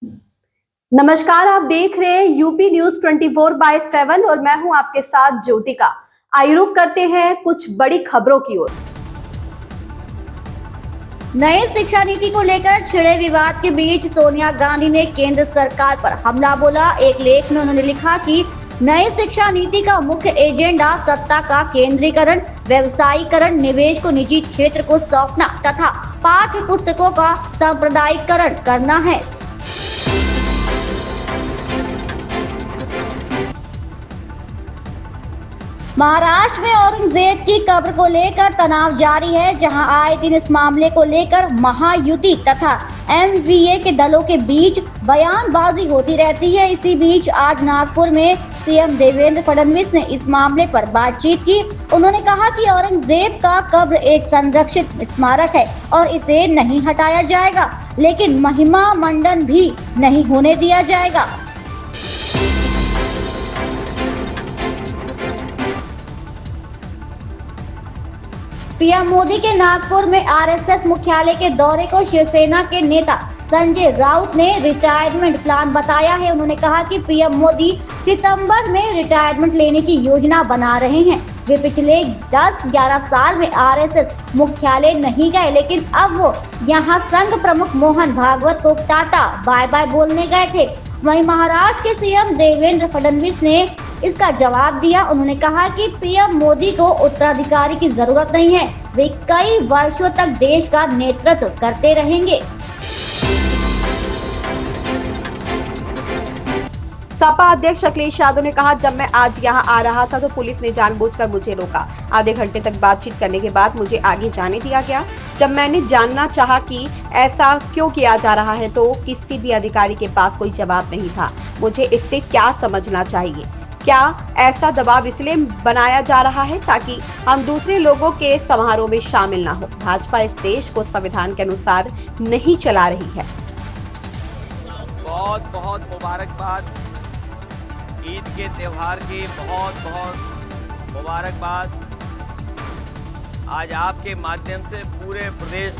नमस्कार, आप देख रहे हैं यूपी न्यूज 24/7 और मैं हूं आपके साथ ज्योतिका। आइए रुक करते हैं कुछ बड़ी खबरों की ओर। नई शिक्षा नीति को लेकर छिड़े विवाद के बीच सोनिया गांधी ने केंद्र सरकार पर हमला बोला। एक लेख में उन्होंने लिखा कि नई शिक्षा नीति का मुख्य एजेंडा सत्ता का केंद्रीकरण, व्यवसायीकरण, निवेश को निजी क्षेत्र को सौंपना तथा पाठ्य पुस्तकों का सांप्रदायिकरण करना है। महाराष्ट्र में औरंगजेब की कब्र को लेकर तनाव जारी है, जहां आए दिन इस मामले को लेकर महायुति तथा एमवीए के दलों के बीच बयानबाजी होती रहती है। इसी बीच आज नागपुर में सीएम देवेंद्र फडणवीस ने इस मामले पर बातचीत की। उन्होंने कहा कि औरंगजेब का कब्र एक संरक्षित स्मारक है और इसे नहीं हटाया जाएगा, लेकिन महिमा मंडन भी नहीं होने दिया जाएगा। पीएम मोदी के नागपुर में आरएसएस मुख्यालय के दौरे को शिवसेना के नेता संजय राउत ने रिटायरमेंट प्लान बताया है। उन्होंने कहा कि पीएम मोदी सितंबर में रिटायरमेंट लेने की योजना बना रहे हैं। वे पिछले 10-11 साल में आरएसएस मुख्यालय नहीं गए, लेकिन अब वो यहां संघ प्रमुख मोहन भागवत को टाटा बाय बाय बोलने गए थे। वहीं महाराष्ट्र के सीएम देवेंद्र फडणवीस ने इसका जवाब दिया। उन्होंने कहा कि पीएम मोदी को उत्तराधिकारी की जरूरत नहीं है, वे कई वर्षों तक देश का नेतृत्व करते रहेंगे। सपा अध्यक्ष अखिलेश यादव ने कहा, जब मैं आज यहां आ रहा था तो पुलिस ने जानबूझकर मुझे रोका। आधे घंटे तक बातचीत करने के बाद मुझे आगे जाने दिया गया। जब मैंने जानना चाहा कि ऐसा क्यों किया जा रहा है तो किसी भी अधिकारी के पास कोई जवाब नहीं था। मुझे इससे क्या समझना चाहिए? क्या ऐसा दबाव इसलिए बनाया जा रहा है ताकि हम दूसरे लोगों के समारोह में शामिल ना हो? भाजपा इस देश को संविधान के अनुसार नहीं चला रही है। बहुत बहुत मुबारकबाद, ईद के त्योहार की बहुत बहुत मुबारकबाद। आज आपके माध्यम से पूरे प्रदेश,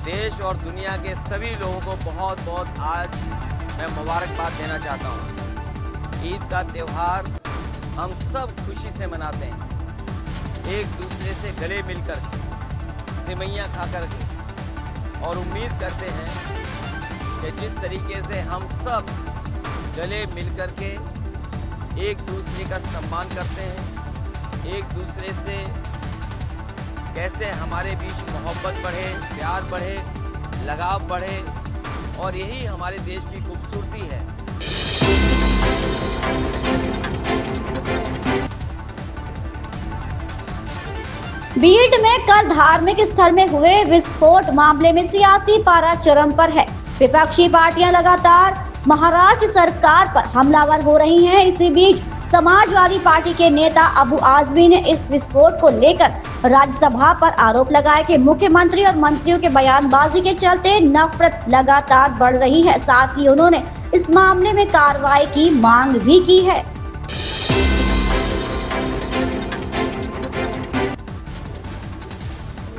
देश और दुनिया के सभी लोगों को बहुत बहुत आज मैं मुबारकबाद देना चाहता हूँ। ईद का त्यौहार हम सब खुशी से मनाते हैं, एक दूसरे से गले मिलकर सिवैयाँ खा कर के, और उम्मीद करते हैं कि जिस तरीके से हम सब गले मिलकर के एक दूसरे का सम्मान करते हैं, एक दूसरे से कैसे हमारे बीच मोहब्बत बढ़े, प्यार बढ़े, लगाव बढ़े, और यही हमारे देश की खूबसूरती है। बीड में कल धार्मिक स्थल में हुए विस्फोट मामले में सियासी पारा चरम पर है। विपक्षी पार्टियां लगातार महाराष्ट्र सरकार पर हमलावर हो रही हैं। इसी बीच समाजवादी पार्टी के नेता अबू आजमी ने इस विस्फोट को लेकर राज्यसभा पर आरोप लगाया कि मुख्यमंत्री और मंत्रियों के बयानबाजी के चलते नफरत लगातार बढ़ रही है। साथ ही उन्होंने इस मामले में कार्रवाई की मांग भी की है।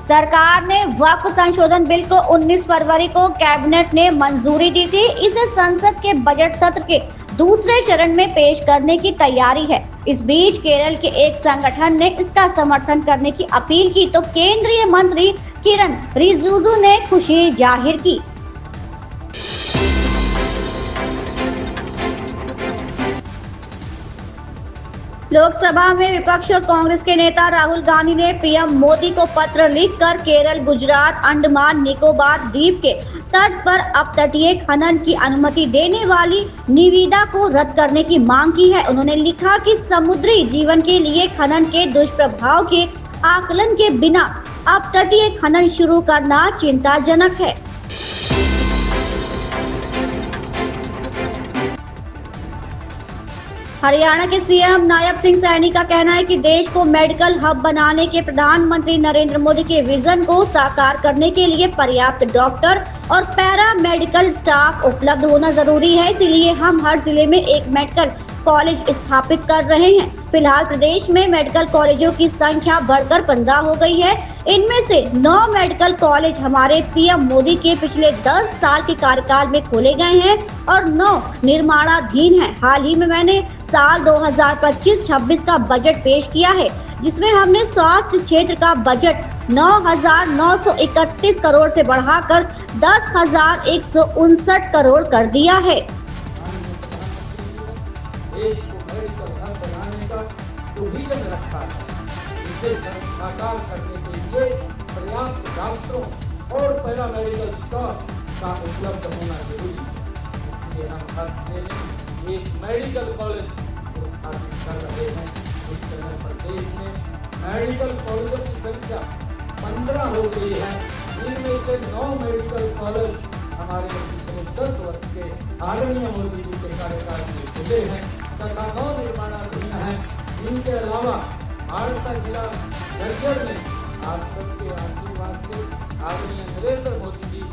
सरकार ने वक्फ संशोधन बिल को 19 फरवरी को कैबिनेट ने मंजूरी दी थी। इसे संसद के बजट सत्र के दूसरे चरण में पेश करने की तैयारी है। इस बीच केरल के एक संगठन ने इसका समर्थन करने की अपील की तो केंद्रीय मंत्री किरण रिजिजू ने खुशी जाहिर की। लोकसभा में विपक्ष और कांग्रेस के नेता राहुल गांधी ने पीएम मोदी को पत्र लिखकर केरल, गुजरात, अंडमान निकोबार द्वीप के तट पर अपतटीय खनन की अनुमति देने वाली निविदा को रद्द करने की मांग की है। उन्होंने लिखा कि समुद्री जीवन के लिए खनन के दुष्प्रभाव के आकलन के बिना अपतटीय खनन शुरू करना चिंताजनक है। हरियाणा के सीएम नायब सिंह सैनी का कहना है कि देश को मेडिकल हब बनाने के प्रधानमंत्री नरेंद्र मोदी के विजन को साकार करने के लिए पर्याप्त डॉक्टर और पैरा मेडिकल स्टाफ उपलब्ध होना जरूरी है। इसलिए हम हर जिले में एक मेडिकल कॉलेज स्थापित कर रहे हैं। फिलहाल प्रदेश में मेडिकल कॉलेजों की संख्या बढ़कर 15 हो गई है। इनमें से 9 मेडिकल कॉलेज हमारे पीएम मोदी के पिछले 10 साल के कार्यकाल में खोले गए हैं और 9 निर्माणाधीन हैं। हाल ही में मैंने साल 2025-26 का बजट पेश किया है, जिसमें हमने स्वास्थ्य क्षेत्र का बजट 9,931 करोड़ से बढ़ाकर 10,159 करोड़ कर दिया है। देश को मेडिकल हब बनाने का जो विजन रखा है, इसे साकार करने के लिए पर्याप्त डॉक्टरों और पैरामेडिकल स्टाफ का उपलब्ध होना जरूरी है। इसलिए हम हर जिले में एक मेडिकल कॉलेज को स्थापित कर रहे हैं। इस समय प्रदेश में मेडिकल कॉलेजों की संख्या 15 हो गई है। इनमें से 9 मेडिकल कॉलेज हमारे पिछले 10 वर्ष के आदरणीय मोदी जी के कार्यकाल में खुले हैं तथा 9 निर्माणाधीन हैं। इनके अलावा मानसा जिला झज्जर में आप सबके आशीर्वाद से आदरणीय नरेंद्र मोदी जी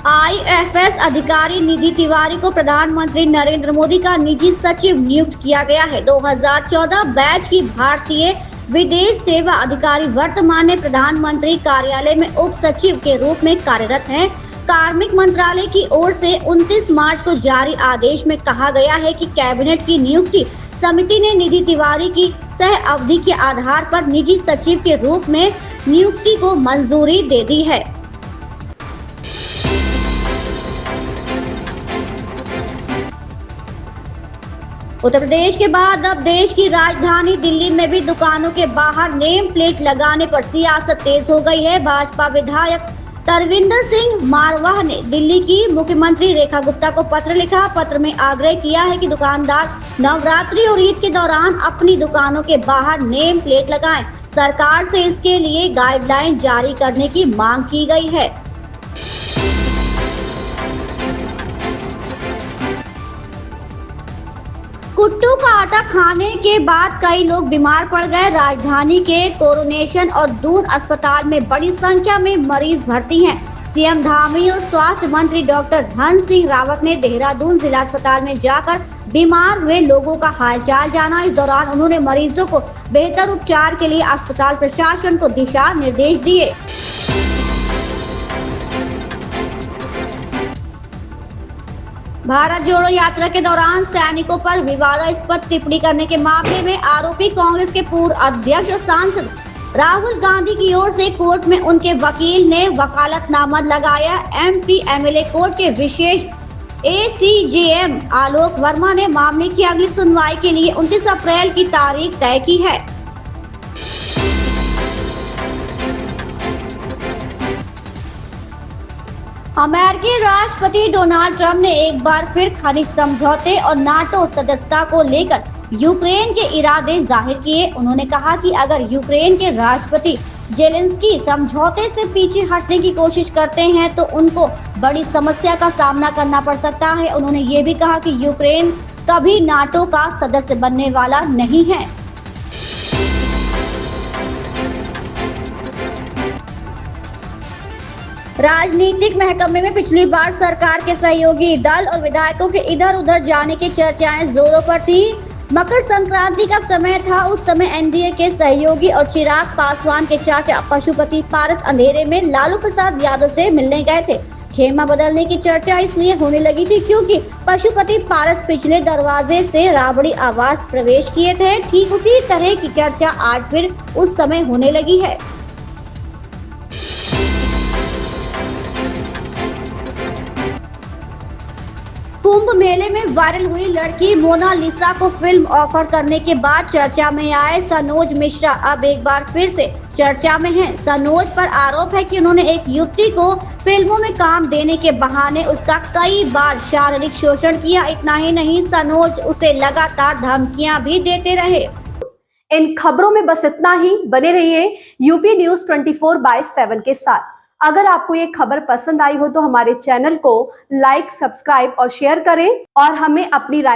IFS अधिकारी निधि तिवारी को प्रधानमंत्री नरेंद्र मोदी का निजी सचिव नियुक्त किया गया है। 2014 बैच की भारतीय विदेश सेवा अधिकारी वर्तमान में प्रधानमंत्री कार्यालय में उप सचिव के रूप में कार्यरत हैं। कार्मिक मंत्रालय की ओर से 29 मार्च को जारी आदेश में कहा गया है कि कैबिनेट की नियुक्ति समिति ने निधि तिवारी की सह अवधि के आधार पर निजी सचिव के रूप में नियुक्ति को मंजूरी दे दी है। उत्तर प्रदेश के बाद अब देश की राजधानी दिल्ली में भी दुकानों के बाहर नेम प्लेट लगाने पर सियासत तेज हो गई है। भाजपा विधायक तरविंदर सिंह मारवाह ने दिल्ली की मुख्यमंत्री रेखा गुप्ता को पत्र लिखा। पत्र में आग्रह किया है कि दुकानदार नवरात्रि और ईद के दौरान अपनी दुकानों के बाहर नेम प्लेट लगाएं। सरकार से इसके लिए गाइडलाइन जारी करने की मांग की गई है। कुट्टू का आटा खाने के बाद कई लोग बीमार पड़ गए। राजधानी के कोरोनेशन और दून अस्पताल में बड़ी संख्या में मरीज भर्ती हैं। सीएम धामी और स्वास्थ्य मंत्री डॉक्टर धन सिंह रावत ने देहरादून जिला अस्पताल में जाकर बीमार हुए लोगों का हालचाल जाना। इस दौरान उन्होंने मरीजों को बेहतर उपचार के लिए अस्पताल प्रशासन को दिशा निर्देश दिए। भारत जोड़ो यात्रा के दौरान सैनिकों पर विवादास्पद टिप्पणी करने के मामले में आरोपी कांग्रेस के पूर्व अध्यक्ष और सांसद राहुल गांधी की ओर से कोर्ट में उनके वकील ने वकालतनामा लगाया। MP MLA कोर्ट के विशेष ACJM आलोक वर्मा ने मामले की अगली सुनवाई के लिए 29 अप्रैल की तारीख तय की है। अमेरिकी राष्ट्रपति डोनाल्ड ट्रंप ने एक बार फिर खनिज समझौते और नाटो सदस्यता को लेकर यूक्रेन के इरादे जाहिर किए। उन्होंने कहा कि अगर यूक्रेन के राष्ट्रपति जेलेंस्की समझौते से पीछे हटने की कोशिश करते हैं तो उनको बड़ी समस्या का सामना करना पड़ सकता है। उन्होंने ये भी कहा कि यूक्रेन कभी नाटो का सदस्य बनने वाला नहीं है। राजनीतिक महकमे में पिछली बार सरकार के सहयोगी दल और विधायकों के इधर उधर जाने की चर्चाएं जोरों पर थी। मकर संक्रांति का समय था। उस समय एनडीए के सहयोगी और चिराग पासवान के चाचा पशुपति पारस अंधेरे में लालू प्रसाद यादव से मिलने गए थे। खेमा बदलने की चर्चा इसलिए होने लगी थी क्योंकि पशुपति पारस पिछले दरवाजे से राबड़ी आवास प्रवेश किए थे। ठीक उसी तरह की चर्चा आज फिर उस समय होने लगी है। कुंभ मेले में वायरल हुई लड़की मोनालिसा को फिल्म ऑफर करने के बाद चर्चा में आए सनोज मिश्रा अब एक बार फिर से चर्चा में हैं। सनोज पर आरोप है कि उन्होंने एक युवती को फिल्मों में काम देने के बहाने उसका कई बार शारीरिक शोषण किया। इतना ही नहीं, सनोज उसे लगातार धमकियां भी देते रहे। इन खबरों में बस इतना ही। बने रहिए यूपी न्यूज 24/7 के साथ। अगर आपको ये खबर पसंद आई हो तो हमारे चैनल को लाइक, सब्सक्राइब और शेयर करें और हमें अपनी राय